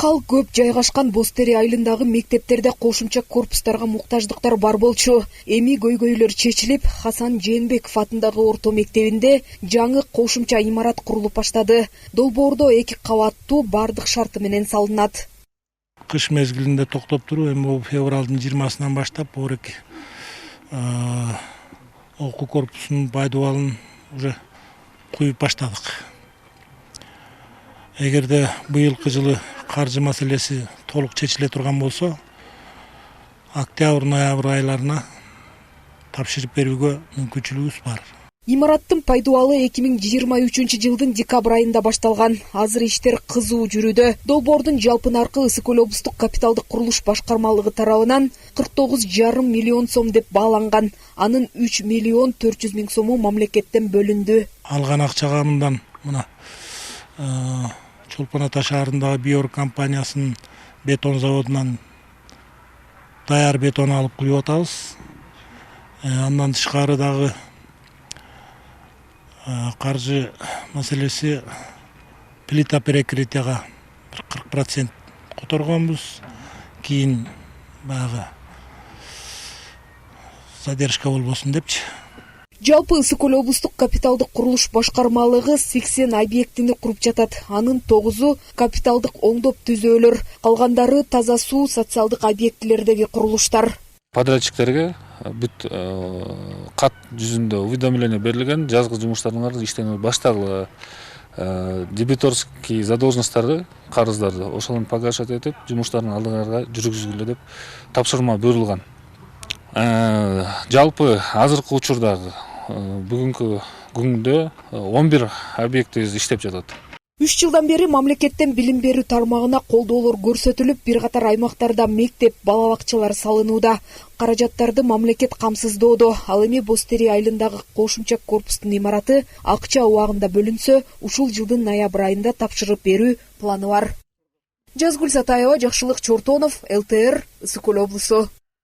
Кал көп жайгашкан Бостери айылындагы мектептерде кошумча корпустарга муктаждыктар бар болчу. Эми көйгөйлөр чечилип, Хасан Жээнбеков атындагы орто мектебинде жаңы кошумча имарат курулуп баштады. Долбоордо 2 кабаттуу бардык шарты менен салынат. Кыш мезгилинде токтоп туруп, эми февралдын 20-сынан баштап орек окуу корпусунун пайдубалын уже куюп баштадык. Эгерде быйылкы жылы каржы маселеси толук чечиле турган болсо, октябрь-ноябрь айларына тапшырып берүүгө мүмкүнчүлүгүбүз бар. Имараттын пайдубалы 2023-жылдын декабрь айында башталган. Азыр иштер кызуу жүрүүдө. Долбоордун жалпы наркы Ысык Көл облустук капиталдык курулуш башкармалыгы тарабынан 49,5 миллион сом деп бааланган. Анын 3 миллион 400 миң сому мамлекеттен бөлүндү. Алган акчага мындан мына Чолпон Ата шаарындагы Биор компаниясынын бетон заводунан даяр бетон алып куюп атабыз. Андан тышкары дагы каржы маселеси плита перекрытияга 40% которгонбуз. Кийин баягы задержка болбосун депчи. Жалпы Ысык Көл облустук капиталдык курулуш башкармалыгы 80 объектини куруп жатат. Анын 9-у капиталдык оңдоп түзөөлөр, калгандары таза суу, социалдык объектилердеги курулуштар. Подрядчиктерге бүт кат жүзүндө уведомление берилген, жазгы жумуштардын иштен баштагыла, дебиторский задолженностьтарды, карыздарды ошолорду погашать этип, жумуштардын алдыга жүргүзгүлө деп тапшырма берилген. Жалпы азыркы учурдагы бүгүнкү күндө 11 объектибиз иштеп жатат. 3 жылдан бери мамлекеттен билим берүү тармагына колдоолор көрсөтүлүп, бир катар аймактарда мектеп, бала бакчалар салынууда. Каражаттарды мамлекет камсыздоодо. Ал эми Бостери айылындагы кошумча корпустун имараты акча убагында бөлүнсө, ушул жылдын ноябрь айында тапшырып берүү планы бар. Жазгүл Сатаева, Жакшылык Чортонов, ЛТР, Ысык Көл облусу.